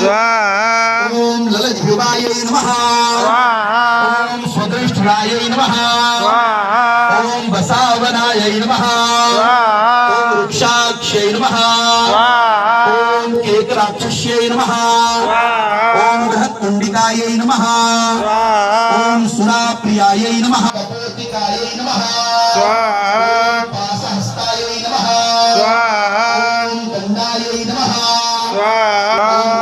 स्वाहा ओम ललजिह्वायै नमः स्वाहा ओम स्वदृष्टायै नमः स्वाहा ओम बसावनायै नमः स्वाहा ओम वृक्षाक्षै नमः स्वाहा ओम एकराक्षस्यै नमः स्वाहा ओम बृहत्कुण्डिकायै नमः स्वाहा ओम सुराप्रियायै नमः कपोतिकायै नमः स्वाहा पासहस्तायै नमः स्वाहा ओम गन्धायै नमः स्वाहा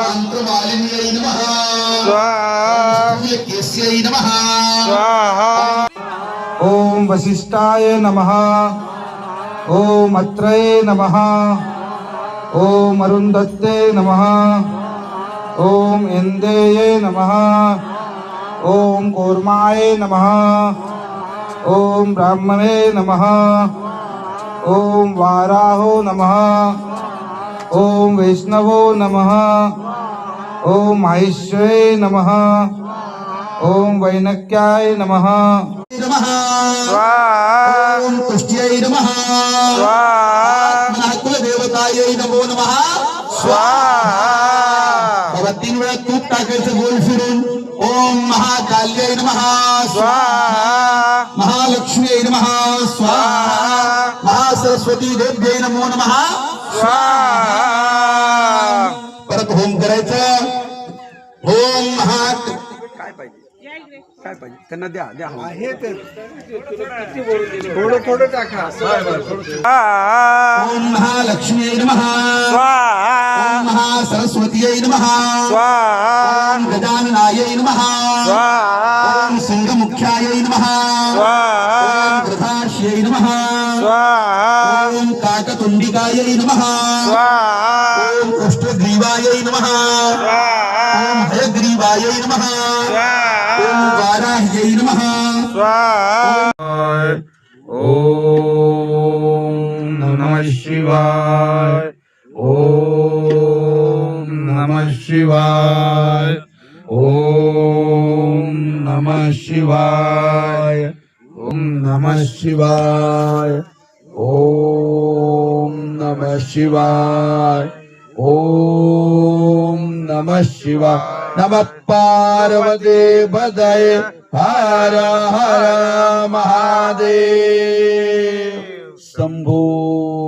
मान्त्रमालिन्यै नमः स्वाहा केस्यै नमः स्वाहा ओम वसिष्ठाय नमः ओम अत्रये नमः ओम अरुन्धत्ते नमः ओम इन्देये नमः ओम कूर्माय नमः ओम ब्राह्मणे नमः ओम वाराहो नमः ओम वैष्णवो नमः ओम माहेश्वरे नमः ओम वैनक्याय नमः नमः स्वाहा ओम तुष्ट्यै नमः स्वाहा कुलदेवतायै नमो नमः स्वाहा बाबा 3 वेळा तूप टाकायचं गोल फिरून ओम महाकाल्यै नमः स्वाहा महालक्ष्म्यै नमः स्वाहा महासरस्वती देव्यै नमो नमः स्वाहा परत होम करायचं ओम महा काय पाहिजे त्यांना द्या द्या थोडं टाका ओम महालक्ष्म्यै नमः स्वाहा ओम महासरस्वत्यै नमः स्वाहा ओम गजाननायै नमः स्वाहा ओम सिंहमुख्यायै नमः स्वाहा ओम गृधाश्यै नमः स्वाहा ओम काकतुण्डिकायै नमः स्वाहा ओम उष्टग्रीवायै नमः ओम हयग्रीवायै नमः ओम वाराह्यै नमः स्वाहा ओम नमः शिवाय ओम नमः शिवाय ओम नमः शिवाय ओम नमः शिवाय ओम नमः शिवाय ओम नमः शिवाय नमः पार्वती पतये हर हर महादेव शंभो